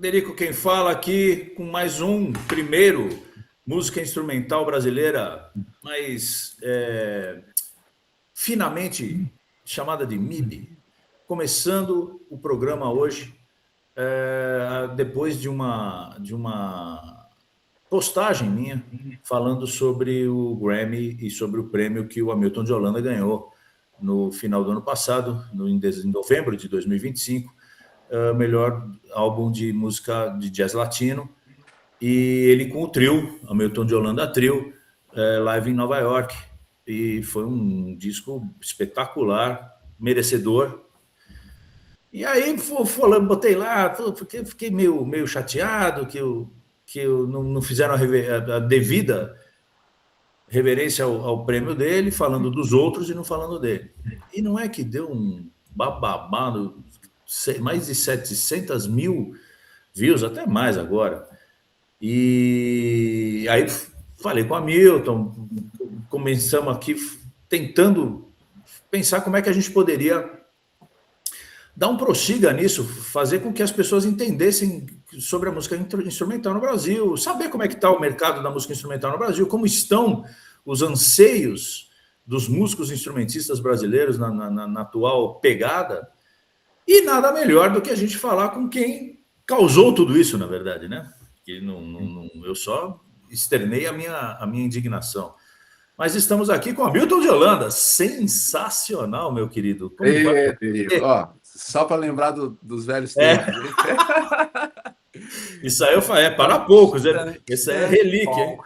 Derico, quem fala aqui com mais um primeiro música instrumental brasileira, mas finamente chamada de MIB, começando o programa hoje, depois de uma postagem minha falando sobre o Grammy e sobre o prêmio que o Hamilton de Holanda ganhou no final do ano passado, em novembro de 2025, melhor álbum de música de jazz latino. E ele com o trio, Hamilton de Holanda Trio, live em Nova York. E foi um disco espetacular, merecedor. E aí, falando, botei lá, porque fiquei meio chateado que eu não fizeram a devida reverência ao prêmio dele, falando dos outros e não falando dele. E não é que deu um bababado, mais de 700 mil views, até mais agora. E aí falei com a Milton, começamos aqui tentando pensar como é que a gente poderia dar um prossiga nisso, fazer com que as pessoas entendessem sobre a música instrumental no Brasil, saber como é que está o mercado da música instrumental no Brasil, como estão os anseios dos músicos instrumentistas brasileiros na atual pegada, e nada melhor do que a gente falar com quem causou tudo isso, na verdade, né? Que eu só externei a minha indignação. Mas estamos aqui com Hamilton de Holanda. Sensacional, meu querido. Como vai? Ó, só para lembrar dos velhos tempos. Isso aí eu falei, para poucos. Isso aí é relíquia, hein?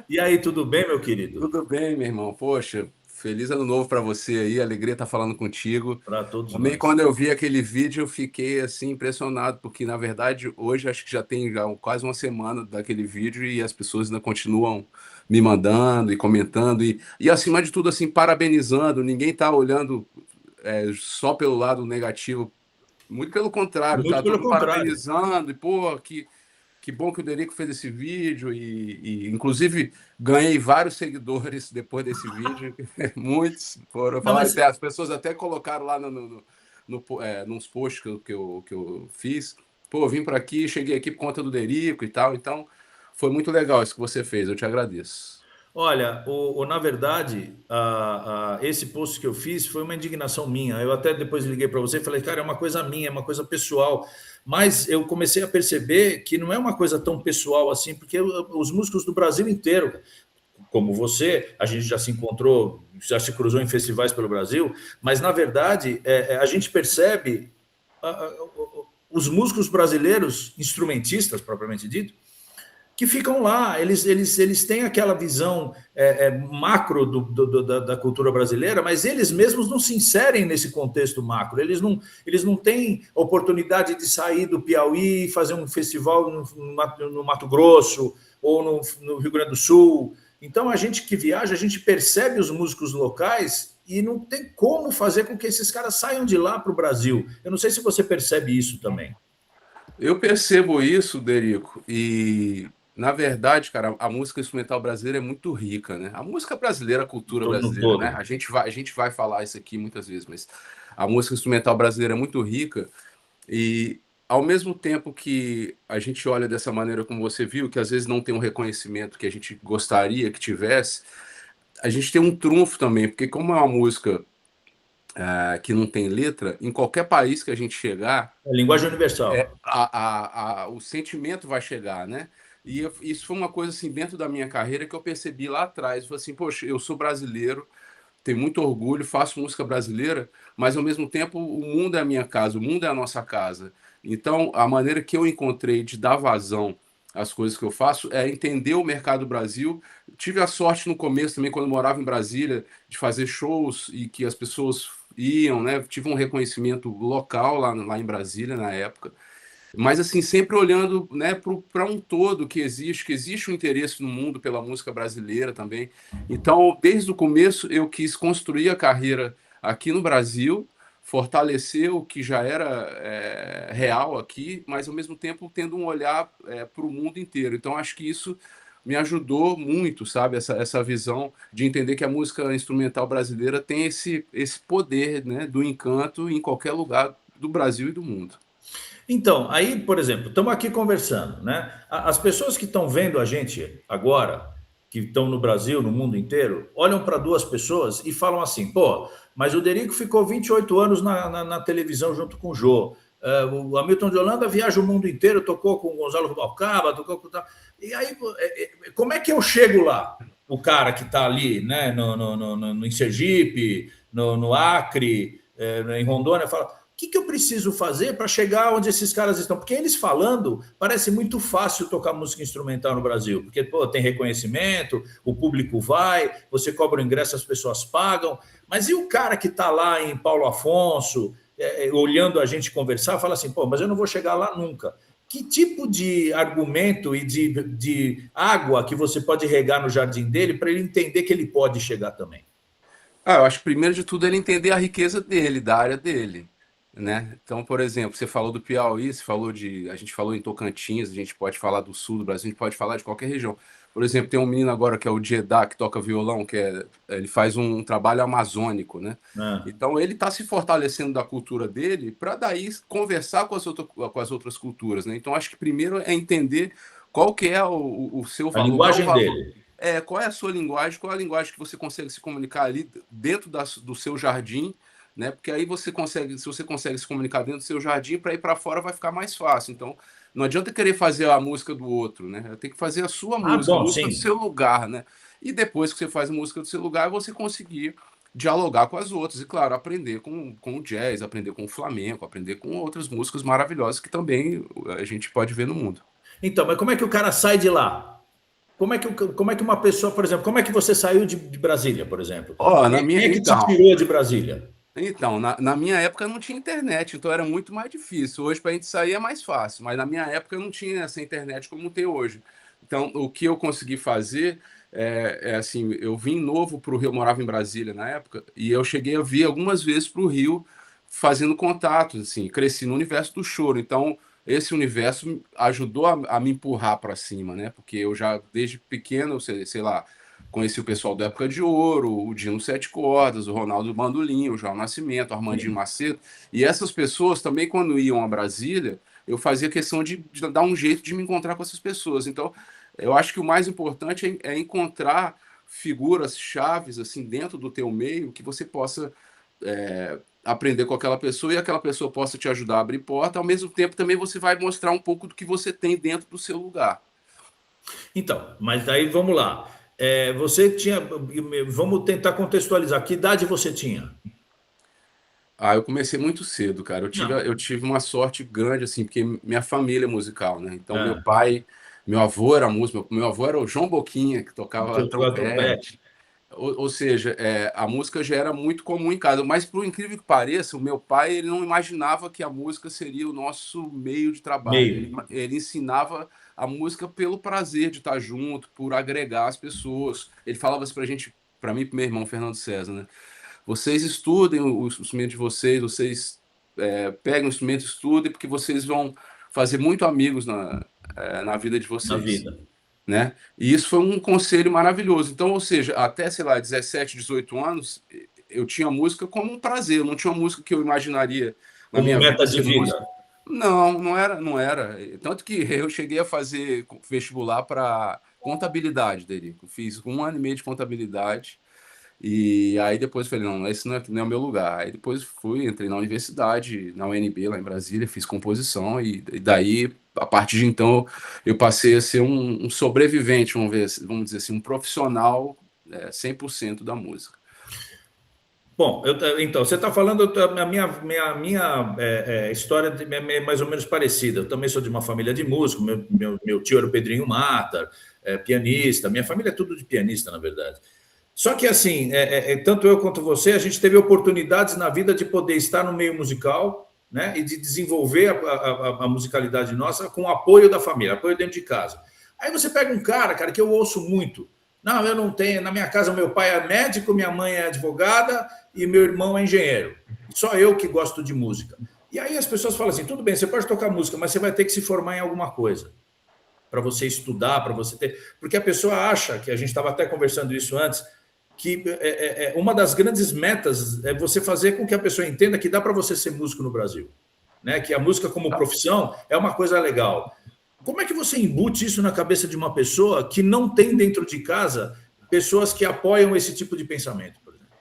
E aí, tudo bem, meu querido? Tudo bem, meu irmão. Poxa, feliz ano novo para você aí. Alegria estar falando contigo. Para todos Também nós. quando eu vi aquele vídeo, eu fiquei assim impressionado, porque na verdade hoje acho que já tem quase uma semana daquele vídeo e as pessoas ainda continuam me mandando e comentando e acima de tudo assim parabenizando. Ninguém está olhando só pelo lado negativo. Muito pelo contrário, Muito tá pelo todo mundo contrário. parabenizando, e pô, que bom que o Derico fez esse vídeo, e inclusive ganhei vários seguidores depois desse vídeo, muitos foram Não, falar, mas até, as pessoas até colocaram lá nos posts que eu fiz, pô, vim para aqui, cheguei aqui por conta do Derico e tal, então foi muito legal isso que você fez, eu te agradeço. olha, na verdade, esse post que eu fiz foi uma indignação minha. Eu até depois liguei para você e falei, cara, é uma coisa minha, é uma coisa pessoal. Mas eu comecei a perceber que não é uma coisa tão pessoal assim, porque os músicos do Brasil inteiro, como você, a gente já se encontrou, já se cruzou em festivais pelo Brasil, mas na verdade a gente percebe os músicos brasileiros, instrumentistas propriamente dito, que ficam lá, eles têm aquela visão macro da cultura brasileira, mas eles mesmos não se inserem nesse contexto macro, eles não têm oportunidade de sair do Piauí e fazer um festival no Mato Grosso ou no Rio Grande do Sul. Então a gente que viaja, a gente percebe os músicos locais e não tem como fazer com que esses caras saiam de lá para o Brasil. Eu não sei se você percebe isso também. Eu percebo isso, Derico, e na verdade, cara, a música instrumental brasileira é muito rica, né? A música brasileira, a cultura No brasileira, né? todo. A gente vai falar isso aqui muitas vezes, mas a música instrumental brasileira é muito rica e ao mesmo tempo que a gente olha dessa maneira como você viu, que às vezes não tem um reconhecimento que a gente gostaria que tivesse, a gente tem um trunfo também, porque como é uma música que não tem letra, em qualquer país que a gente chegar, É linguagem universal. o sentimento vai chegar, né? E isso foi uma coisa assim dentro da minha carreira que eu percebi lá atrás. Eu falei assim, poxa, eu sou brasileiro, tenho muito orgulho, faço música brasileira, mas ao mesmo tempo o mundo é a minha casa, o mundo é a nossa casa. Então a maneira que eu encontrei de dar vazão às coisas que eu faço é entender o mercado do Brasil. Tive a sorte no começo também, quando eu morava em Brasília, de fazer shows e que as pessoas iam, né? Tive um reconhecimento local lá em Brasília na época. Mas assim, sempre olhando, né, para um todo que existe um interesse no mundo pela música brasileira também. Então, desde o começo, eu quis construir a carreira aqui no Brasil, fortalecer o que já era real aqui, mas ao mesmo tempo tendo um olhar para o mundo inteiro. Então, acho que isso me ajudou muito, sabe, essa visão de entender que a música instrumental brasileira tem esse poder, né, do encanto em qualquer lugar do Brasil e do mundo. Então, aí, por exemplo, estamos aqui conversando, né? As pessoas que estão vendo a gente agora, que estão no Brasil, no mundo inteiro, olham para duas pessoas e falam assim: pô, mas o Derico ficou 28 anos na televisão junto com o Jô. O Hamilton de Holanda viaja o mundo inteiro, tocou com o Gonzalo Rubalcaba, tocou com. E aí, como é que eu chego lá? O cara que está ali, né, em Sergipe, no Acre, em Rondônia, fala: que eu preciso fazer para chegar onde esses caras estão? Porque eles falando, parece muito fácil tocar música instrumental no Brasil, porque pô, tem reconhecimento, o público vai, você cobra o ingresso, as pessoas pagam, mas e o cara que está lá em Paulo Afonso, olhando a gente conversar, fala assim, pô, mas eu não vou chegar lá nunca. Que tipo de argumento e de água que você pode regar no jardim dele para ele entender que ele pode chegar também? Eu acho que primeiro de tudo ele entender a riqueza dele, da área dele, né? Então, por exemplo, você falou do Piauí, a gente falou em Tocantins, a gente pode falar do sul do Brasil, a gente pode falar de qualquer região. Por exemplo, tem um menino agora que é o Diedá, que toca violão, ele faz um trabalho amazônico, né? Ah, Então ele está se fortalecendo da cultura dele para daí conversar com as outras culturas, né? Então acho que primeiro é entender qual que é o seu a valor, qual é o linguagem valor, dele. qual é a sua linguagem, qual é a linguagem que você consegue se comunicar ali dentro do seu jardim, né? Porque aí você consegue, se você consegue se comunicar dentro do seu jardim, para ir para fora vai ficar mais fácil. Então, não adianta querer fazer a música do outro, né? Tem que fazer Ah, a bom, música do sim. seu lugar, né? E depois que você faz a música do seu lugar, você conseguir dialogar com as outras e, claro, aprender com o jazz, aprender com o flamenco, aprender com outras músicas maravilhosas que também a gente pode ver no mundo. Então, mas como é que o cara sai de lá? Como é que uma pessoa, por exemplo, como é que você saiu de Brasília, por exemplo? Ó, Quem é que te tirou de Brasília? na minha época não tinha internet, então era muito mais difícil. Hoje, para a gente sair é mais fácil, mas na minha época não tinha essa internet como tem hoje. Então, o que eu consegui fazer assim: eu vim novo para o Rio, eu morava em Brasília na época, e eu cheguei a vir algumas vezes para o Rio fazendo contatos, assim, cresci no universo do choro. Então, esse universo ajudou a me empurrar para cima, né? Porque eu já, desde pequeno, sei lá, conheci o pessoal da Época de Ouro, o Dino Sete Cordas, o Ronaldo Bandolim, o João Nascimento, o Armandinho Sim. Macedo. E essas pessoas também, quando iam a Brasília, eu fazia questão de dar um jeito de me encontrar com essas pessoas. Então, eu acho que o mais importante é encontrar figuras chaves assim dentro do teu meio que você possa aprender com aquela pessoa e aquela pessoa possa te ajudar a abrir porta. Ao mesmo tempo, também você vai mostrar um pouco do que você tem dentro do seu lugar. Então, mas aí vamos lá. Você tinha. Vamos tentar contextualizar. Que idade você tinha? Eu comecei muito cedo, cara. Não. Eu tive uma sorte grande, assim, porque minha família é musical, né? Então, Ah, meu avô era músico, meu avô era o João Boquinha, que tocava tocou a trompete. trompete. Ou seja, a música já era muito comum em casa. Mas, por incrível que pareça, o meu pai ele não imaginava que a música seria o nosso meio de trabalho. Meio. Ele ensinava a música pelo prazer de estar junto, por agregar as pessoas. Ele falava isso pra gente, pra mim e pro meu irmão, Fernando César, né? Vocês estudem o instrumento de vocês, vocês peguem o instrumento, estudem, porque vocês vão fazer muito amigos na vida de Na vocês, vida. né? E isso foi um conselho maravilhoso. Então, ou seja, até, sei lá, 17, 18 anos, eu tinha música como um prazer, eu não tinha uma música que eu imaginaria na Como minha vida meta de ser vida. músico. Não, não era. Tanto que eu cheguei a fazer vestibular para contabilidade, dele. Fiz 1 ano e meio de contabilidade e aí depois eu falei, não, esse não é o meu lugar. Aí depois fui, entrei na universidade, na UNB, lá em Brasília, fiz composição e daí, a partir de então, eu passei a ser um sobrevivente, vamos dizer assim, um profissional 100% da música. Bom, então, você está falando, a minha história é mais ou menos parecida. Eu também sou de uma família de músicos, meu tio era o Pedrinho Matar, pianista, minha família é tudo de pianista, na verdade. Só que, assim, tanto eu quanto você, a gente teve oportunidades na vida de poder estar no meio musical, né, e de desenvolver a musicalidade nossa com o apoio da família, apoio dentro de casa. Aí você pega um cara, que eu ouço muito. Não, eu não tenho. Na minha casa, meu pai é médico, minha mãe é advogada e meu irmão é engenheiro. Só eu que gosto de música. E aí as pessoas falam assim: tudo bem, você pode tocar música, mas você vai ter que se formar em alguma coisa para você estudar, para você ter. Porque a pessoa acha, que a gente estava até conversando isso antes, que uma das grandes metas é você fazer com que a pessoa entenda que dá para você ser músico no Brasil. né? Que a música como profissão é uma coisa legal. Como é que você embute isso na cabeça de uma pessoa que não tem dentro de casa pessoas que apoiam esse tipo de pensamento, por exemplo?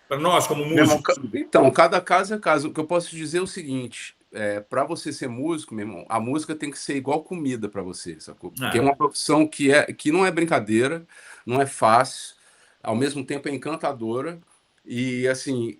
Para nós, como Meu irmão, músicos. então, cada caso é caso. O que eu posso te dizer é o seguinte: para você ser músico, meu irmão, a música tem que ser igual comida para você, sacou? Porque é Ah, uma profissão que não é brincadeira, não é fácil, ao mesmo tempo é encantadora. E assim,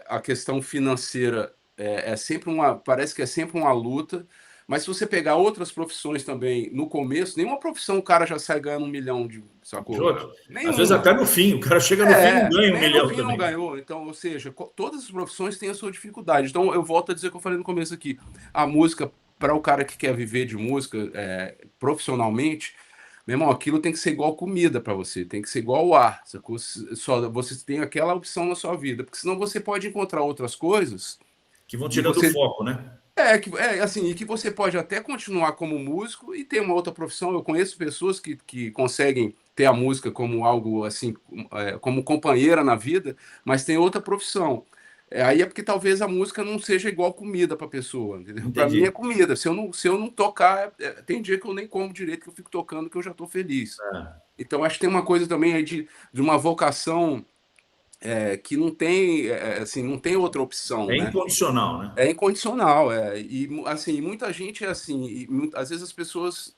a questão financeira é sempre parece que é sempre uma luta. Mas se você pegar outras profissões também, no começo, nenhuma profissão o cara já sai ganhando 1 milhão sacou? outro. Às vezes Nenhuma. até no fim, o cara chega no fim e não ganha um Nem no milhão fim não também. ganhou. Então, ou seja, todas as profissões têm a sua dificuldade. Então, eu volto a dizer o que eu falei no começo aqui. A música, para o cara que quer viver de música profissionalmente, meu irmão, aquilo tem que ser igual comida para você, tem que ser igual o ar. Sacou? Só você tem aquela opção na sua vida, porque senão você pode encontrar outras coisas Que vão e tirando o você foco, né? assim, e que você pode até continuar como músico e ter uma outra profissão. Eu conheço pessoas que conseguem ter a música como algo assim, como companheira na vida, mas tem outra profissão. Aí é porque talvez a música não seja igual comida para a pessoa, entendeu? Para mim é Entendi. comida. Se eu não tocar, tem dia que eu nem como direito, que eu fico tocando, que eu já estou feliz. É, Então acho que tem uma coisa também aí de uma vocação que não tem, assim, não tem outra opção, é né? incondicional, né? É incondicional, e assim, muita gente é assim, às vezes as pessoas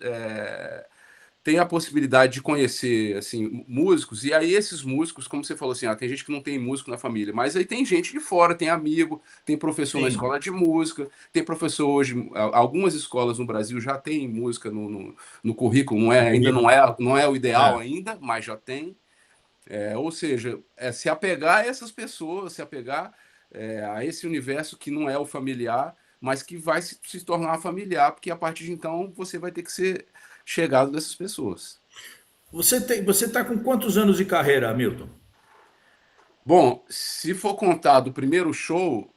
têm a possibilidade de conhecer assim músicos, e aí esses músicos, como você falou assim, tem gente que não tem músico na família, mas aí tem gente de fora, tem amigo, tem professor na Sim. escola de música, tem professor hoje, algumas escolas no Brasil já tem música no currículo, No ainda currículo. não é o ideal É. ainda, mas já tem. Ou seja, se apegar a essas pessoas, se apegar a esse universo que não é o familiar, mas que vai se tornar familiar, porque a partir de então você vai ter que ser chegado dessas pessoas. Você está com quantos anos de carreira, Hamilton? Bom, se for contar do primeiro show,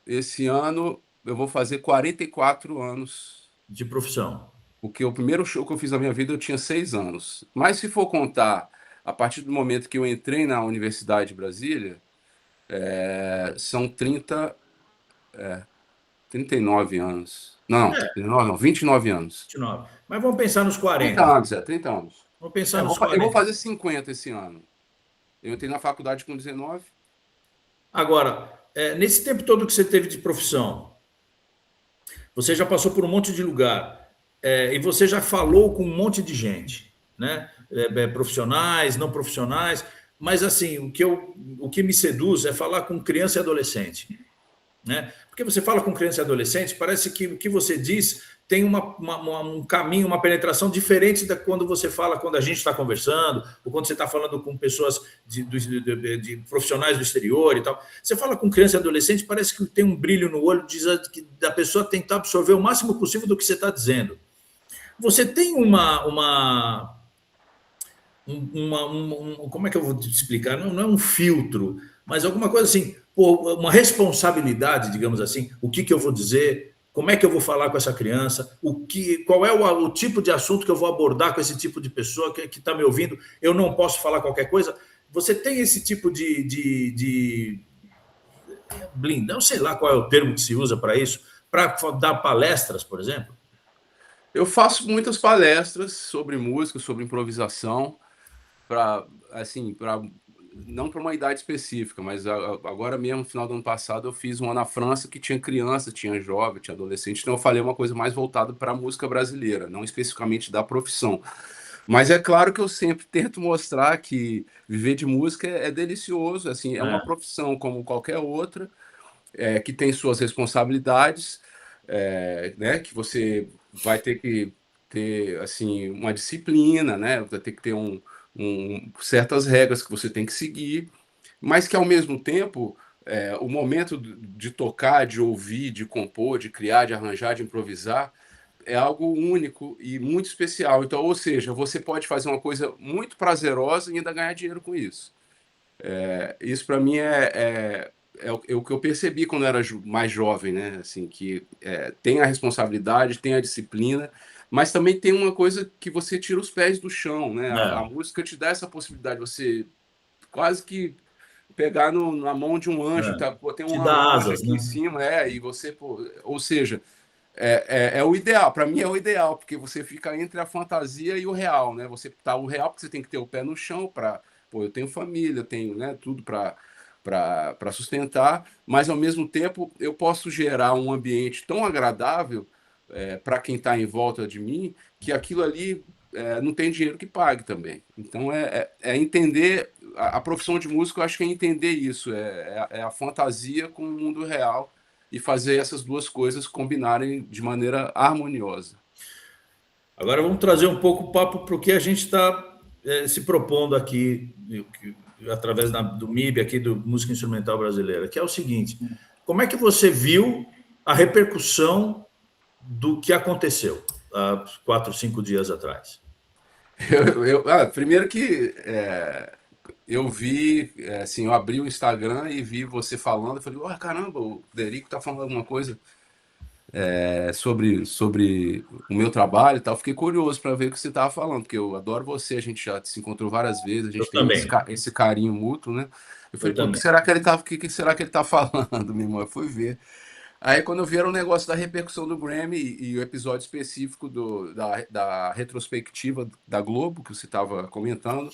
esse ano eu vou fazer 44 anos, De profissão. porque o primeiro show que eu fiz na minha vida eu tinha 6 anos. Mas se for contar a partir do momento que eu entrei na Universidade de Brasília, são 39 anos. Não, É, 39 não, 29 anos. 29. Mas vamos pensar nos 30 40. anos, 30 anos. Vamos pensar nos Eu vou 40. fazer 50 esse ano. Eu entrei na faculdade com 19. Agora, nesse tempo todo que você teve de profissão, você já passou por um monte de lugar, e você já falou com um monte de gente, né? Profissionais, não profissionais, mas assim, o que me seduz é falar com criança e adolescente, né? Porque você fala com criança e adolescente, parece que o que você diz tem um caminho, uma penetração diferente da quando você fala, quando a gente está conversando, ou quando você está falando com pessoas de profissionais do exterior e tal. Você fala com criança e adolescente, parece que tem um brilho no olho da pessoa tentar absorver o máximo possível do que você está dizendo. Você tem como é que eu vou te explicar? Não, não é um filtro, mas alguma coisa assim, uma responsabilidade, digamos assim. O que eu vou dizer? Como é que eu vou falar com essa criança? Qual é o tipo de assunto que eu vou abordar com esse tipo de pessoa que está me ouvindo? Eu não posso falar qualquer coisa. Você tem esse tipo de blindão, sei lá qual é o termo que se usa para isso, para dar palestras, por exemplo? Eu faço muitas palestras sobre música, sobre improvisação, para assim, para não para uma idade específica, mas agora mesmo, no final do ano passado, eu fiz uma na França que tinha criança, tinha jovem, tinha adolescente, então eu falei uma coisa mais voltada para a música brasileira, não especificamente da profissão. Mas é claro que eu sempre tento mostrar que viver de música é delicioso, assim, é uma É, profissão como qualquer outra, que tem suas responsabilidades, né, que você vai ter que ter assim uma disciplina, né, vai ter que ter certas regras que você tem que seguir, mas que ao mesmo tempo o momento de tocar, de ouvir, de compor, de criar, de arranjar, de improvisar é algo único e muito especial. Então, ou seja, você pode fazer uma coisa muito prazerosa e ainda ganhar dinheiro com isso. Isso para mim é o que eu percebi quando eu era mais jovem, né? Assim, que tem a responsabilidade, tem a disciplina, mas também tem uma coisa que você tira os pés do chão, né? A é, música te dá essa possibilidade, você quase que pegar na mão de um anjo, É. tá? Pô, tem Te um dá anjo asas, aqui em né? cima, e você, pô, ou seja, é o ideal, para mim é o ideal, porque você fica entre a fantasia e o real, né? Você tá o real, porque você tem que ter o pé no chão para, pô, eu tenho família, eu tenho, né, tudo para sustentar, mas ao mesmo tempo eu posso gerar um ambiente tão agradável para quem está em volta de mim que aquilo ali não tem dinheiro que pague também. Então é entender a profissão de músico, eu acho que é entender isso, é a fantasia com o mundo real e fazer essas duas coisas combinarem de maneira harmoniosa. Agora vamos trazer um pouco o papo para o que a gente está se propondo aqui, através do MIB, aqui do Música Instrumental Brasileira, que é o seguinte: como é que você viu a repercussão do que aconteceu há 4, 5 dias atrás? Primeiro que eu vi, assim, eu abri o Instagram e vi você falando, eu falei, oh, caramba, o Derico tá falando alguma coisa sobre o meu trabalho e tal. Fiquei curioso para ver o que você tava falando, porque eu adoro você, a gente já se encontrou várias vezes, a Eu gente tem também, esse carinho mútuo, né? Eu eu falei, pô, o que também. será que ele tá, que será que ele tá falando, meu irmão? Eu fui ver. Aí quando eu vi era o negócio da repercussão do Grammy e o episódio específico da retrospectiva da Globo, que você estava comentando,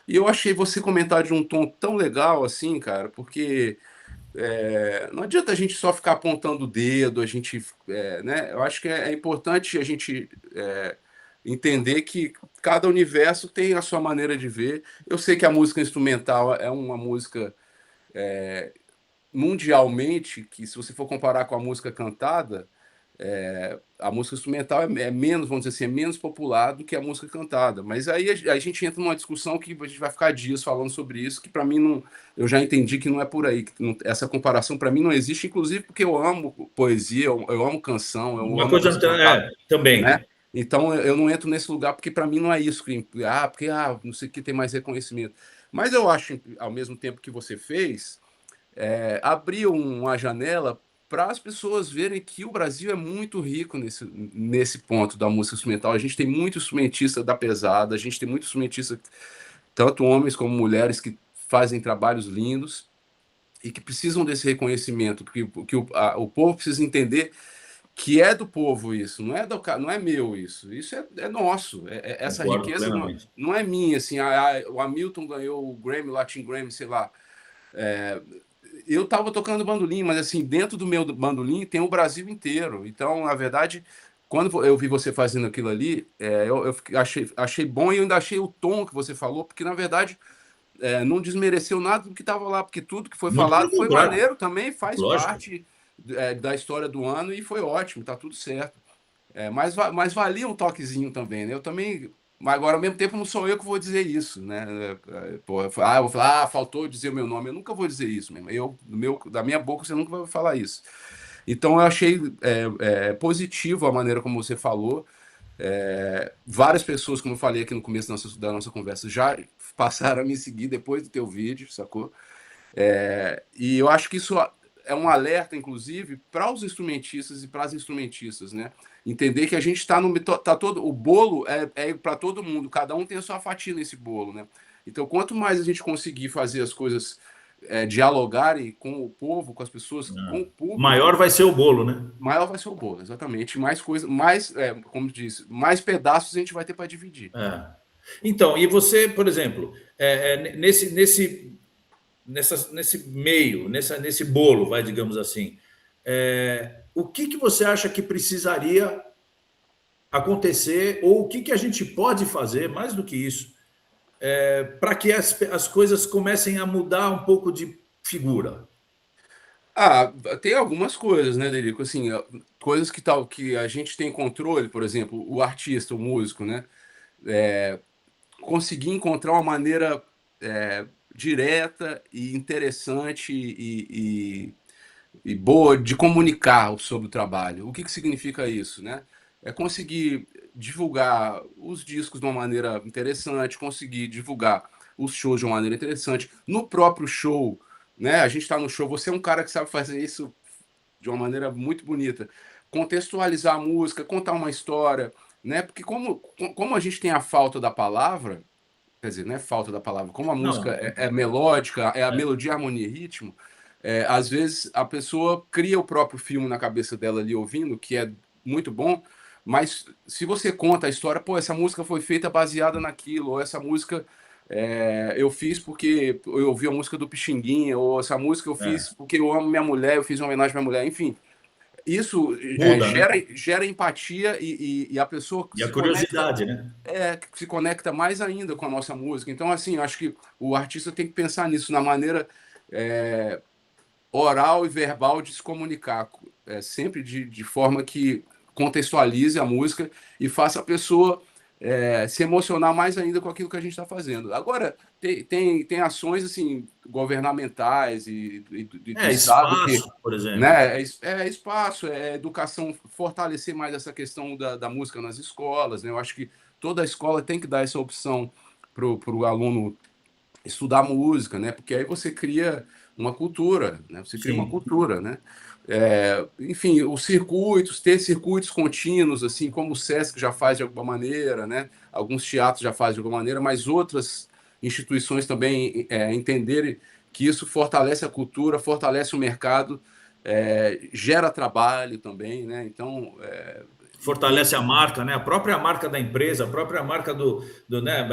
e eu achei você comentar de um tom tão legal assim, cara, porque não adianta a gente só ficar apontando o dedo, a gente, né? Eu acho que é importante a gente entender que cada universo tem a sua maneira de ver. Eu sei que a música instrumental é uma música mundialmente, que se você for comparar com a música cantada, a música instrumental é menos, vamos dizer assim, é menos popular do que a música cantada. Mas aí a gente entra numa discussão que a gente vai ficar dias falando sobre isso, que para mim não, eu já entendi que não é por aí, que não, essa comparação para mim não existe, inclusive porque eu amo poesia, eu amo canção, eu Uma amo a coisa, música cantada, né? também. Então eu não entro nesse lugar porque para mim não é isso, porque não sei o que tem mais reconhecimento. Mas eu acho, ao mesmo tempo que você fez, abriu uma janela para as pessoas verem que o Brasil é muito rico nesse ponto da música instrumental. A gente tem muito instrumentista da pesada, a gente tem muito instrumentista, tanto homens como mulheres, que fazem trabalhos lindos e que precisam desse reconhecimento, que o povo precisa entender que é do povo isso, não é meu isso, isso é nosso, essa Concordo riqueza plenamente. não é minha, assim, o Hamilton ganhou o Grammy, o Latin Grammy, sei lá, eu estava tocando bandolim, mas assim, dentro do meu bandolim tem o Brasil inteiro. Então, na verdade, quando eu vi você fazendo aquilo ali, achei bom e eu ainda achei o tom que você falou, porque na verdade não desmereceu nada do que estava lá, porque tudo que foi Muito falado pelo foi contrário, maneiro também, faz lógico. parte da história do ano e foi ótimo, tá tudo certo. Mas valia um toquezinho também, né? Eu também. Mas agora, ao mesmo tempo, não sou eu que vou dizer isso, né? Pô, eu vou falar, faltou dizer o meu nome. Eu nunca vou dizer isso mesmo. Da minha boca, você nunca vai falar isso. Então, eu achei positivo a maneira como você falou. Várias pessoas, como eu falei aqui no começo da nossa conversa, já passaram a me seguir depois do teu vídeo, sacou? E eu acho que isso é um alerta, inclusive, para os instrumentistas e para as instrumentistas, né? Entender que a gente está no. Tá todo, o bolo é para todo mundo, cada um tem a sua fatia nesse bolo, né? Então, quanto mais a gente conseguir fazer as coisas dialogarem com o povo, com as pessoas, com o Maior público, vai ser o bolo, né? maior vai ser o bolo, exatamente. Mais coisa, mais, como disse, mais pedaços a gente vai ter para dividir. É. Então, e você, por exemplo, nesse meio, nesse bolo, vai, digamos assim, o que você acha que precisaria acontecer, ou o que a gente pode fazer, mais do que isso, para que as coisas comecem a mudar um pouco de figura? Ah, tem algumas coisas, né, Delico? Assim, coisas que a gente tem controle, por exemplo, o artista, o músico, né? Conseguir encontrar uma maneira direta e interessante e boa de comunicar sobre o trabalho. O que significa isso, né? É conseguir divulgar os discos de uma maneira interessante, conseguir divulgar os shows de uma maneira interessante. No próprio show, né? A gente está no show, você é um cara que sabe fazer isso de uma maneira muito bonita. Contextualizar a música, contar uma história, né? Porque como a gente tem a falta da palavra, quer dizer, não é falta da palavra, como a música Não, é melódica, é a é, melodia, harmonia e ritmo, às vezes a pessoa cria o próprio filme na cabeça dela ali ouvindo, que é muito bom, mas se você conta a história, pô, essa música foi feita baseada naquilo, ou essa música eu fiz porque eu ouvi a música do Pixinguinha, ou essa música eu fiz é, porque eu amo minha mulher, eu fiz uma homenagem à minha mulher, enfim, isso muda, né? gera empatia e a pessoa E a curiosidade, né? se conecta mais ainda com a nossa música. Então, assim, eu acho que o artista tem que pensar nisso, na maneira é, oral e verbal de se comunicar, sempre de forma que contextualize a música e faça a pessoa se emocionar mais ainda com aquilo que a gente está fazendo. Agora, tem ações assim governamentais e do É, Estado que, espaço, por exemplo. né, espaço, é educação, fortalecer mais essa questão da música nas escolas. Né? Eu acho que toda escola tem que dar essa opção para o aluno estudar música, né? Porque aí você cria uma cultura, né? Você cria uma Sim. cultura, né? Enfim, os circuitos, ter circuitos contínuos, assim como o Sesc já faz de alguma maneira, né? Alguns teatros já fazem de alguma maneira, mas outras instituições também entenderem que isso fortalece a cultura, fortalece o mercado, gera trabalho também, né? Então, Fortalece a marca, né? A própria marca da empresa, a própria marca do né?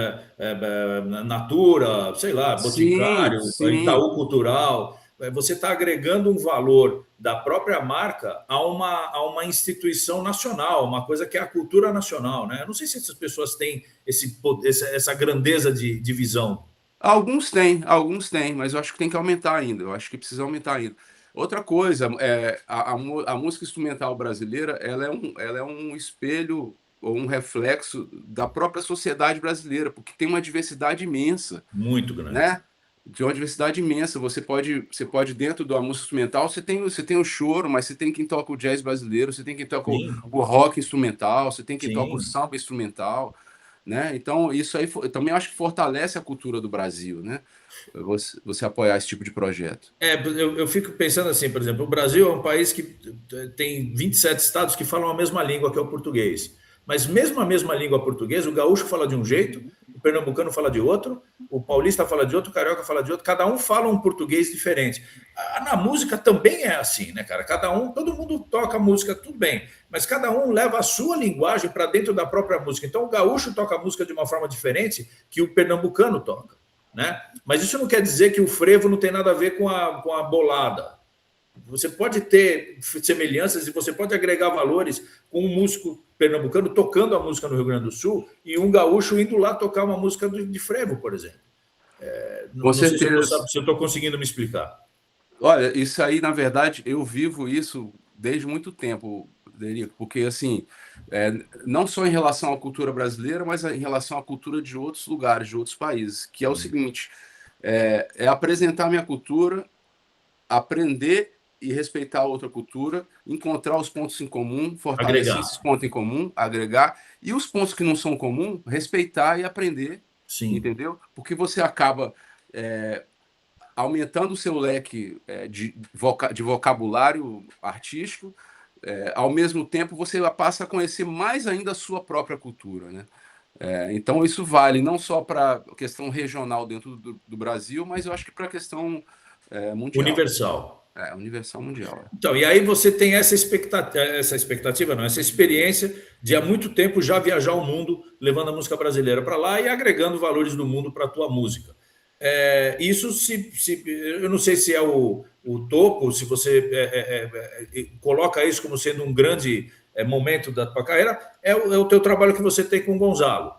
Natura, sei lá, sim, Boticário, sim. Itaú Cultural. Você está agregando um valor da própria marca a uma instituição nacional, uma coisa que é a cultura nacional, né? Eu não sei se essas pessoas têm essa grandeza de visão. Alguns têm, mas eu acho que tem que aumentar ainda. Eu acho que precisa aumentar ainda. Outra coisa, a música instrumental brasileira, ela é um espelho ou um reflexo da própria sociedade brasileira, porque tem uma diversidade imensa, Muito grande. né? De uma diversidade imensa. Você pode dentro da música instrumental, você tem o choro, mas você tem quem toca o jazz brasileiro, você tem quem toca Sim, o rock instrumental, você tem quem toca o sim. samba instrumental, né? Então, isso aí eu também acho que fortalece a cultura do Brasil, né? Você apoiar esse tipo de projeto. Eu fico pensando assim, por exemplo, o Brasil é um país que tem 27 estados que falam a mesma língua, que é o português. Mas mesmo a mesma língua portuguesa, o gaúcho fala de um jeito, o pernambucano fala de outro, o paulista fala de outro, o carioca fala de outro, cada um fala um português diferente. Na música também é assim, né, cara? Todo mundo toca música, tudo bem, mas cada um leva a sua linguagem para dentro da própria música. Então o gaúcho toca a música de uma forma diferente que o pernambucano toca, né? Mas isso não quer dizer que o frevo não tem nada a ver com a bolada. Você pode ter semelhanças e você pode agregar valores com um músico pernambucano tocando a música no Rio Grande do Sul e um gaúcho indo lá tocar uma música de frevo, por exemplo. Com Não sei se certeza. eu estou conseguindo me explicar. Olha, isso aí, na verdade, eu vivo isso desde muito tempo, Derico, porque, assim, é, não só em relação à cultura brasileira, mas em relação à cultura de outros lugares, de outros países, que é o seguinte, é apresentar minha cultura, aprender e respeitar a outra cultura, encontrar os pontos em comum, fortalecer Agregar. esses pontos em comum, agregar, e os pontos que não são comuns, respeitar e aprender, Sim. entendeu? Porque você acaba aumentando o seu leque de vocabulário artístico, ao mesmo tempo você passa a conhecer mais ainda a sua própria cultura, né? Então isso vale não só para a questão regional dentro do Brasil, mas eu acho que para a questão mundial, Universal. universal mundial. Então, e aí você tem essa expectativa, não, essa experiência de há muito tempo já viajar o mundo, levando a música brasileira para lá e agregando valores do mundo para a tua música. Isso eu não sei se é o topo, se você coloca isso como sendo um grande momento da tua carreira, é o teu trabalho que você tem com o Gonzalo.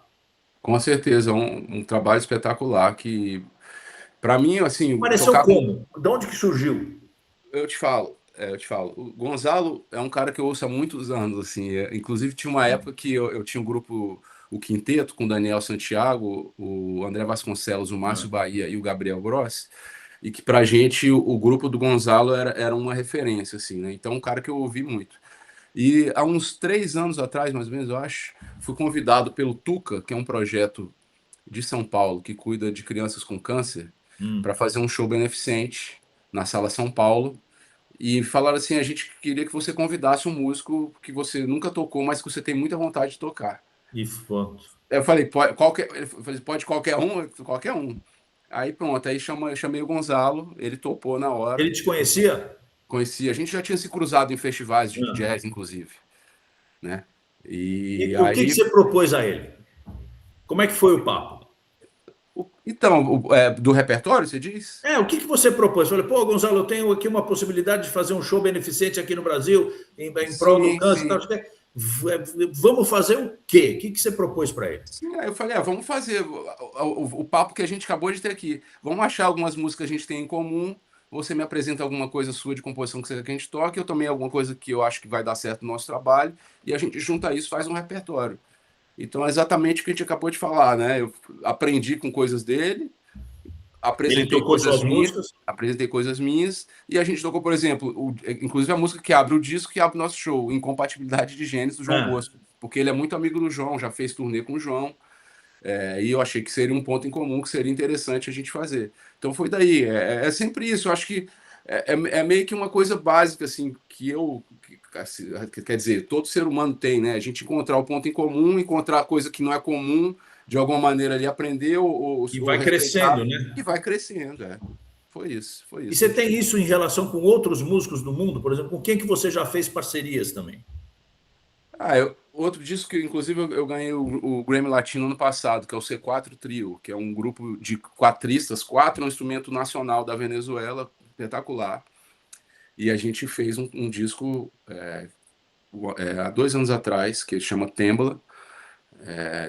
Com certeza, um trabalho espetacular que, para mim, assim, Apareceu tocar com. como? De onde que surgiu? Eu te falo. O Gonzalo é um cara que eu ouço há muitos anos, assim. Inclusive, tinha uma época que eu tinha um grupo, o Quinteto, com o Daniel Santiago, o André Vasconcelos, o Márcio Bahia e o Gabriel Grossi, e que pra gente o grupo do Gonzalo era uma referência, assim, né? Então, um cara que eu ouvi muito. E há uns 3 anos atrás, mais ou menos, eu acho, fui convidado pelo Tuca, que é um projeto de São Paulo que cuida de crianças com câncer, para Hum. fazer um show beneficente na Sala São Paulo. E falaram assim: a gente queria que você convidasse um músico que você nunca tocou, mas que você tem muita vontade de tocar. E pronto. Eu falei, pode qualquer, ele falou, pode qualquer um? Eu falei, qualquer um. Aí pronto, aí chamei o Gonzalo, ele topou na hora. Ele te conhecia? Conheci, a gente já tinha se cruzado em festivais de Ah. jazz, inclusive, né? E E o que que aí, você propôs a ele? Como é que foi o papo? então, do repertório, você diz? O que que você propôs? Falei, pô, Gonzalo, eu tenho aqui uma possibilidade de fazer um show beneficente aqui no Brasil, em prol do Sim, câncer e tal. sim. Vamos fazer o quê? O que que você propôs para ele? Sim, aí eu falei, vamos fazer o papo que a gente acabou de ter aqui. Vamos achar algumas músicas que a gente tem em comum. Você me apresenta alguma coisa sua de composição que você quer que a gente toque, eu também alguma coisa que eu acho que vai dar certo no nosso trabalho, e a gente junta isso, faz um repertório. Então é exatamente o que a gente acabou de falar, né? Eu aprendi com coisas dele, Ele tocou suas músicas? apresentei coisas minhas, e a gente tocou, por exemplo, inclusive a música que abre o disco, que abre o nosso show, Incompatibilidade de Genes, do João Ah, Bosco, porque ele é muito amigo do João, já fez turnê com o João, e eu achei que seria um ponto em comum que seria interessante a gente fazer. Então foi daí, é sempre isso, eu acho que é meio que uma coisa básica, assim, assim, quer dizer, todo ser humano tem, né? A gente encontrar o ponto em comum, encontrar a coisa que não é comum, de alguma maneira ali aprender e ou vai respeitar, crescendo, né? e vai crescendo, foi E isso que você a gente tem fez. isso em relação com outros músicos do mundo? Por exemplo, com quem que você já fez parcerias também? Outro disco que, inclusive, eu ganhei o Grammy Latino ano passado, que é o C4 Trio, que é um grupo de quatristas, quatro é um instrumento nacional da Venezuela, espetacular. E a gente fez um disco há 2 anos atrás, que chama Tembla.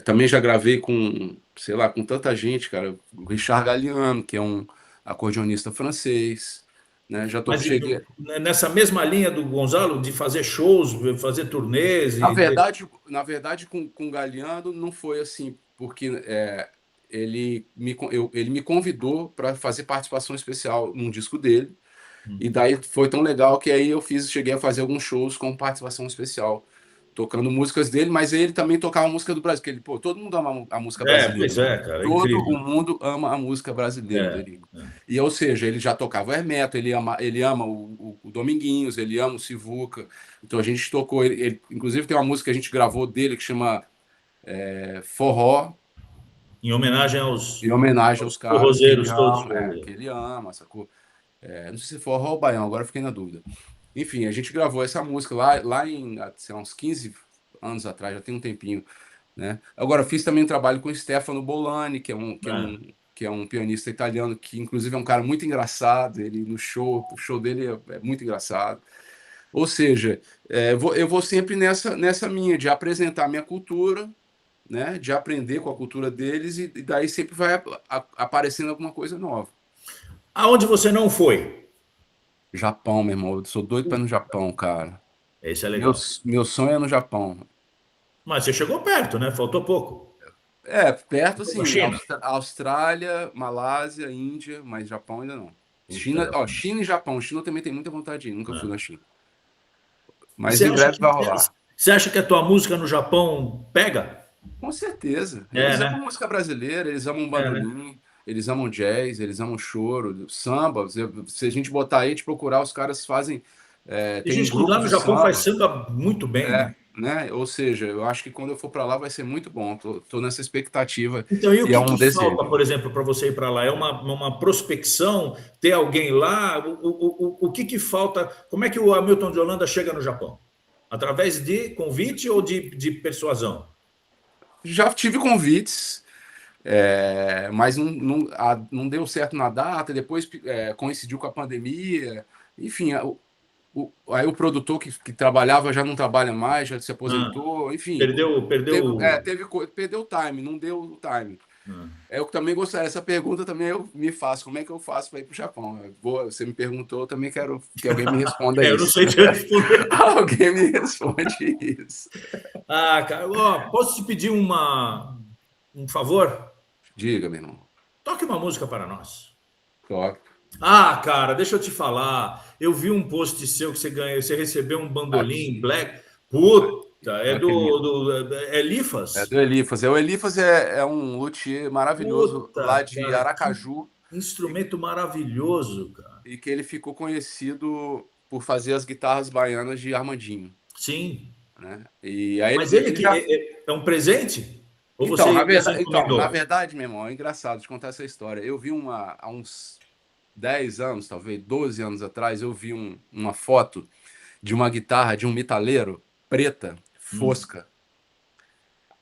Também já gravei com, sei lá, com tanta gente, cara. O Richard Galliano, que é um acordeonista francês, né? Mas Cheguei. nessa mesma linha do Gonzalo, de fazer shows, fazer turnês Na e ter... verdade, com o Galliano não foi assim, porque ele me convidou para fazer participação especial num disco dele, e daí foi tão legal que aí cheguei a fazer alguns shows com participação especial, tocando músicas dele, mas ele também tocava música do Brasil, porque ele, pô, todo mundo ama a música brasileira, Pois né? é, cara, é Todo incrível. o mundo ama a música brasileira, É, Derigo. é. E, ou seja, ele já tocava o Hermeto, ele ama o Dominguinhos, ele ama o Sivuca. Então a gente tocou, inclusive tem uma música que a gente gravou dele que chama Forró, Em homenagem em homenagem aos aos caras forrozeiros todos. que ele ama, sacou? Não sei se forró ou baião, agora eu fiquei na dúvida. Enfim, a gente gravou essa música lá em, sei lá, uns 15 anos atrás, já tem um tempinho, né? Agora, fiz também um trabalho com o Stefano Bolani, É. que é um pianista italiano, que inclusive é um cara muito engraçado, ele no show, o show dele é muito engraçado. Ou seja, eu vou sempre nessa minha, de apresentar a minha cultura, né? De aprender com a cultura deles, e daí sempre vai aparecendo alguma coisa nova. Aonde você não foi? Japão, meu irmão, eu sou doido para ir no Japão, cara. Esse é Meu, legal. meu sonho é no Japão. Mas você chegou perto, né? Faltou pouco. Perto Foi na assim, China. Austrália, Malásia, Índia, mas Japão ainda não. Puta, Japão. China e Japão. China eu também tem muita vontade de ir, nunca fui É. na China. E Mas em breve vai rolar. você acha que a tua música no Japão pega? Com certeza. É, Eles amam né? música brasileira, eles amam É, né? bandolim, eles amam jazz, eles amam choro, samba. Se a gente botar aí, te procurar, os caras fazem. Tem Tem gente que lá grupos no de Japão faz samba. samba muito bem, né? Né? Ou seja, eu acho que quando eu for para lá vai ser muito bom. Tô nessa expectativa Então, e o e é que um que falta, desejo. por exemplo, para você ir para lá? É uma prospecção? Ter alguém lá? O que que falta? Como é que o Hamilton de Holanda chega no Japão? Através de convite ou de persuasão? Já tive convites, mas não deu certo na data. Depois coincidiu com a pandemia. Enfim, aí o produtor que trabalhava já não trabalha mais, já se Ah, aposentou. Enfim, perdeu. perdeu o time, não deu o time. Ah. Eu também gostaria, essa pergunta também eu me faço, como é que eu faço para ir para o Japão? Você me perguntou, eu também quero que alguém me responda Eu não isso. sei te responder. Alguém me responde isso. Ah, cara, ó, posso te pedir um favor? Diga, meu irmão. Toque uma música para nós. Toque. Ah, cara, deixa eu te falar. Eu vi um post seu que você ganhou, você recebeu um bandolim Aqui. black. Puta, é Olha que lindo. é Lifas? Do Elifas. O Elifas é um luthier maravilhoso lá Puta, de cara, que Aracaju e, instrumento maravilhoso, cara. e que ele ficou conhecido por fazer as guitarras baianas de Armandinho, Sim. né? E aí Mas ele já. é um presente? Ou Então, você na encomendou? verdade, meu irmão, é engraçado te contar essa história. Eu vi há uns 10 anos, talvez 12 anos atrás, eu vi uma foto de uma guitarra de um metaleiro preta, Hum. fosca.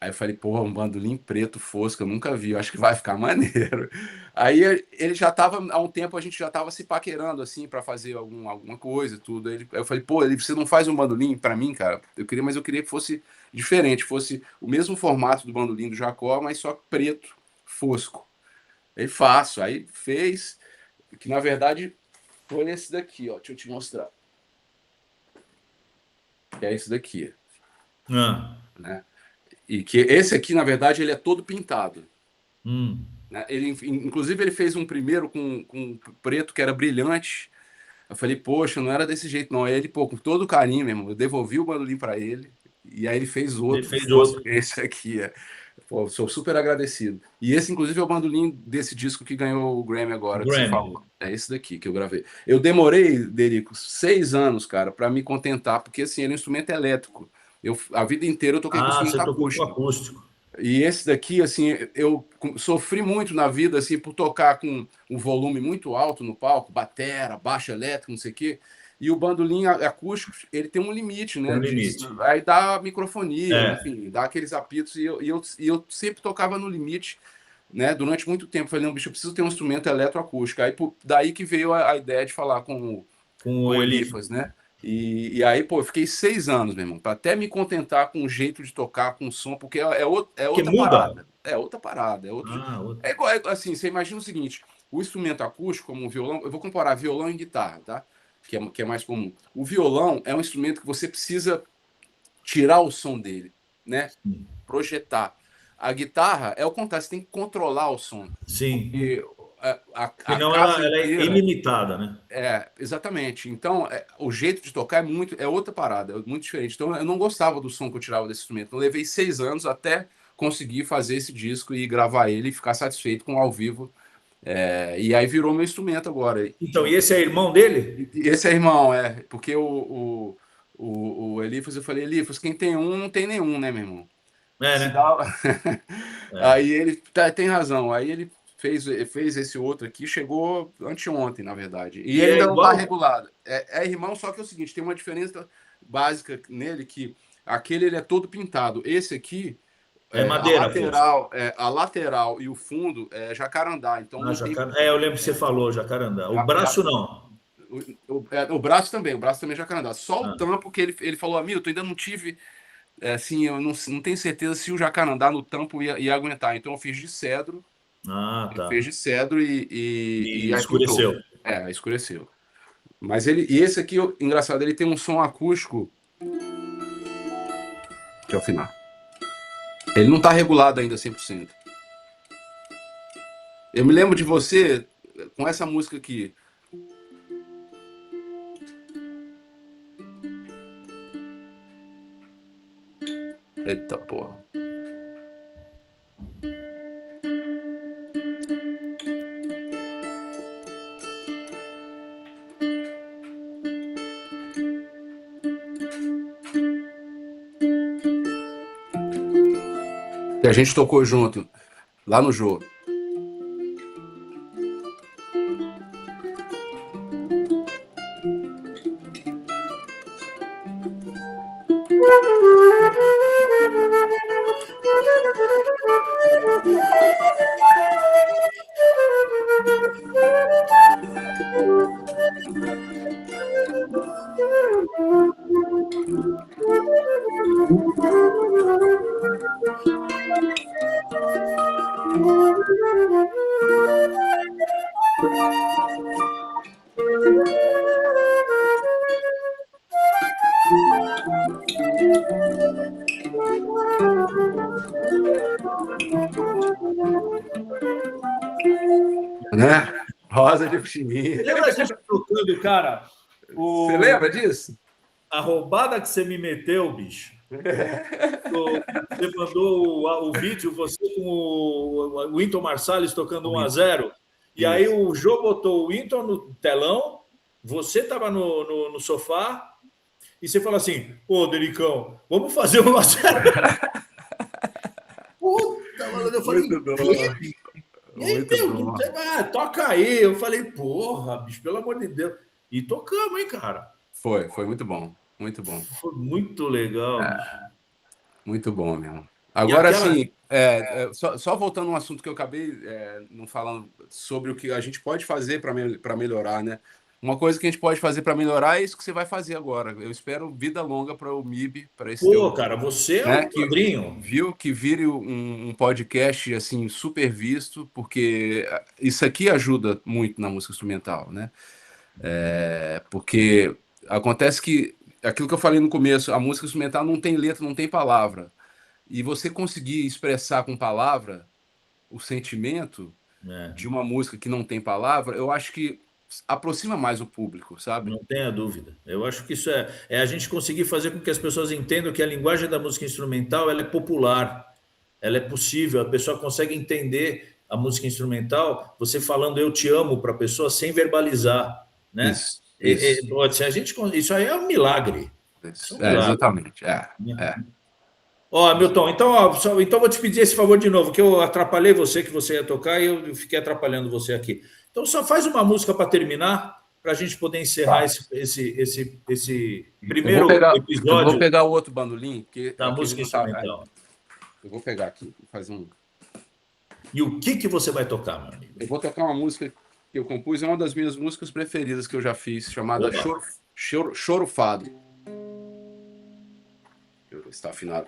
Aí eu falei, porra, um bandolim preto fosco, eu nunca vi, eu acho que vai ficar maneiro. Aí ele já tava, há um tempo a gente já tava se paquerando, assim, para fazer alguma coisa, tudo. Aí eu falei, pô, você não faz um bandolim para mim, cara? Mas eu queria que fosse diferente, fosse o mesmo formato do bandolim do Jacó, mas só preto, fosco. Aí faço, aí fez, que na verdade foi esse daqui, ó, deixa eu te mostrar. Que é esse daqui, Ah. né? E que esse aqui, na verdade, ele é todo pintado. Hum. Né? Inclusive, ele fez um primeiro com preto que era brilhante. Eu falei, poxa, não era desse jeito, não. Aí ele, pô, com todo carinho mesmo, eu devolvi o bandolim para ele. E aí ele fez Ele outro, fez fosse outro. esse aqui. Pô, sou super agradecido. E esse, inclusive, é o bandolim desse disco que ganhou o Grammy agora, que você Grammy. falou. É esse daqui que eu gravei. Eu demorei, Derico, 6 anos, cara, para me contentar, porque assim, ele é um instrumento elétrico. A vida inteira eu toquei com Ah, instrumento você tocou com acústico. acústico. E esse daqui, assim, eu sofri muito na vida, assim, por tocar com um volume muito alto no palco, batera, baixo elétrico, não sei o quê. E o bandolim acústico, ele tem um limite, Tem né? um limite. Aí dá microfonia, É. enfim, dá aqueles apitos. E eu sempre tocava no limite, né? Durante muito tempo. Falei, não, bicho, eu preciso ter um instrumento eletroacústico. Aí, daí que veio a ideia de falar Com com o o Elifas. Elifas, né? E aí, pô, eu fiquei 6 anos, meu irmão, para até me contentar com o jeito de tocar, com o som, porque é Que outra muda? parada. É outra parada. Ah, É igual, assim, você imagina o seguinte: o instrumento acústico, como o violão, eu vou comparar violão e guitarra, tá? Que é mais comum. O violão é um instrumento que você precisa tirar o som dele, né? sim. Projetar. A guitarra é o contrário, você tem que controlar o som. Sim. Porque a Senão casa ela é inteira ilimitada, né? exatamente. Então, o jeito de tocar é outra parada, é muito diferente. Então, eu não gostava do som que eu tirava desse instrumento. Eu levei 6 anos até conseguir fazer esse disco e gravar ele e ficar satisfeito com o ao vivo. E aí virou meu instrumento agora. Então, e esse é irmão dele? E esse é irmão, porque o Elifas, eu falei, Elifas, quem tem um não tem nenhum, né, meu irmão? É, Se né? dá. É. Aí ele tem razão. Aí ele fez esse outro aqui, chegou anteontem, na verdade. E E ele é ainda não está igual? regulado. É irmão, só que é o seguinte: tem uma diferença básica nele que aquele ele é todo pintado. Esse aqui, É madeira, fosco. a lateral e o fundo é jacarandá. Então Ah, não tem. É, eu lembro que você falou, jacarandá. O braço não. O o braço também é jacarandá. Só o Ah, tampo que ele falou, Hamilton, ainda não tive. Assim, eu não tenho certeza se o jacarandá no tampo ia aguentar. Então eu fiz de cedro. ah, Ele fez tá. de cedro e E aí pintou. escureceu. Escureceu. E esse aqui, engraçado, ele tem um som acústico. Deixa eu afinar. Ele não tá regulado ainda 100%. Eu me lembro de você com essa música aqui. Eita porra. Que a gente tocou junto lá no jogo. Né? Rosa de Você Pichininha. lembra a gente trocando, cara, Você o, lembra disso? a roubada que você me meteu, bicho? Você mandou o vídeo, você com o Wynton Marsalis tocando 1-0, e aí Isso. o Jô botou o Wynton no telão, você estava no sofá, e você falou assim, pô, Dericão, vamos fazer 1-0. tá falando? Eu falei, Muito bom. Bibi? E aí, Muito meu, bom. toca aí. Eu falei, porra, bicho, pelo amor de Deus. E tocamos, hein, cara? Foi muito bom. Muito bom. Foi muito legal, bicho. Muito bom mesmo. E Agora, aquela. assim, só voltando a um assunto que eu acabei não falando sobre o que a gente pode fazer para melhorar, né? Uma coisa que a gente pode fazer para melhorar é isso que você vai fazer agora. Eu espero vida longa para o MIB, para esse Pô, teu, cara, você é né? o padrinho. Que vire um podcast assim super visto, porque isso aqui ajuda muito na música instrumental, né? Porque acontece que aquilo que eu falei no começo, a música instrumental não tem letra, não tem palavra. E você conseguir expressar com palavra o sentimento É, de uma música que não tem palavra, eu acho que aproxima mais o público, sabe? não tenha dúvida. Eu acho que isso é a gente conseguir fazer com que as pessoas entendam que a linguagem da música instrumental ela é popular, ela é possível, a pessoa consegue entender a música instrumental, você falando eu te amo para a pessoa sem verbalizar, né? Isso, isso, Se a gente, isso aí é um milagre. Isso é isso. um milagre. Exatamente. Né? Ó, Milton, então, ó, então vou te pedir esse favor de novo, que eu atrapalhei você, que você ia tocar, e eu fiquei atrapalhando você aqui. Então, só faz uma música para terminar, para a gente poder encerrar Tá. esse Eu primeiro vou episódio pegar o outro bandolim, que da aquele música não tá. instrumental. Eu vou pegar aqui, fazer um. E o que você vai tocar, meu amigo? Eu vou tocar uma música que eu compus, é uma das minhas músicas preferidas que eu já fiz, chamada Opa. Choro Fado. Deixa eu ver se está afinado.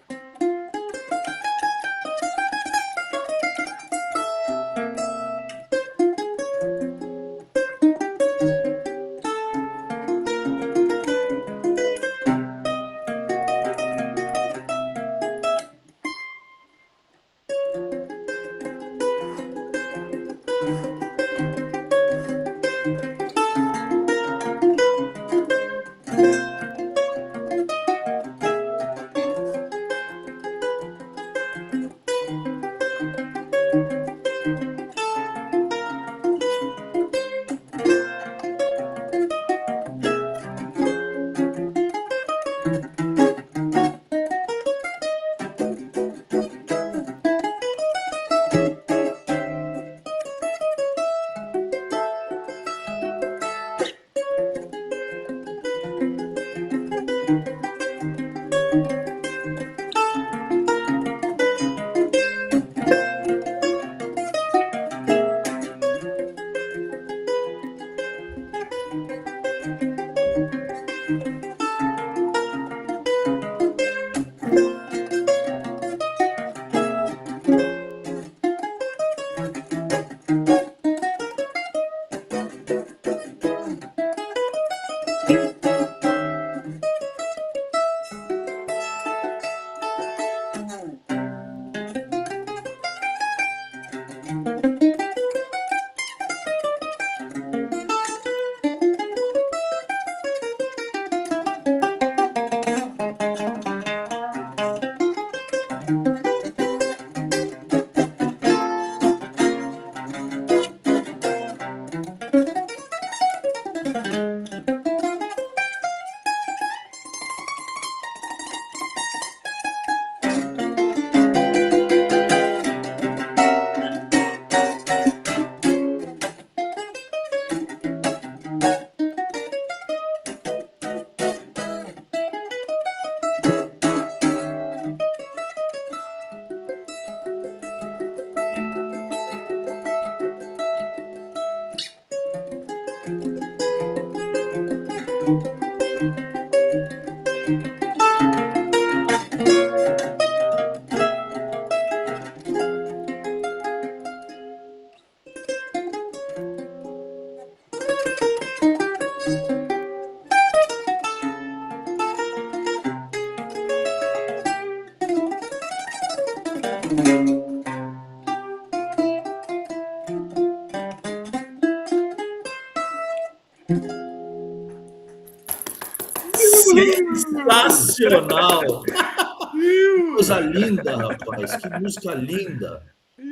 Sensacional! Que coisa linda, rapaz. Que música linda.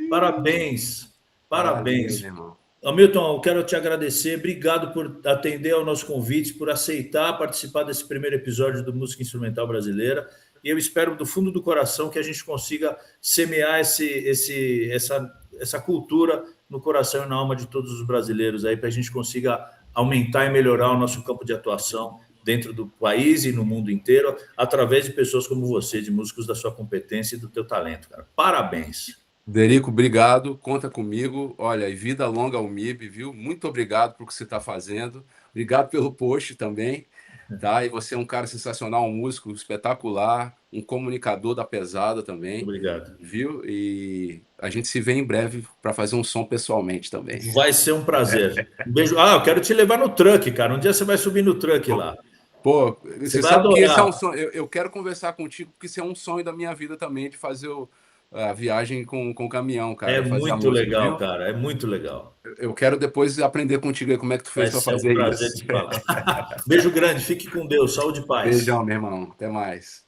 Parabéns. Valeu, Parabéns. meu irmão. Hamilton, eu quero te agradecer. Obrigado por atender ao nosso convite, por aceitar participar desse primeiro episódio do Música Instrumental Brasileira. e eu espero do fundo do coração que a gente consiga semear essa cultura no coração e na alma de todos os brasileiros aí, para a gente consiga aumentar e melhorar o nosso campo de atuação dentro do país e no mundo inteiro, através de pessoas como você, de músicos da sua competência e do teu talento, cara. Parabéns. Derico, obrigado, conta comigo. Olha, e vida longa ao MIB, viu? Muito obrigado por o que você está fazendo. Obrigado pelo post também, tá? E você é um cara sensacional, um músico espetacular, um comunicador da pesada também, Obrigado. viu? E a gente se vê em breve para fazer um som pessoalmente também. Vai ser um prazer. Um beijo. Ah, eu quero te levar no truck, cara. Um dia você vai subir no truck lá. Pô, Você você vai sabe que esse é um adorar. sonho. Eu quero conversar contigo, porque isso é um sonho da minha vida também, de fazer a viagem com o caminhão, É cara, fazer a muito música, legal, viu? cara. É muito legal. Eu quero depois aprender contigo aí como é que tu fez Vai para ser um fazer prazer isso. te falar. Beijo grande. Fique com Deus. Saúde e paz. Beijão, meu irmão. Até mais.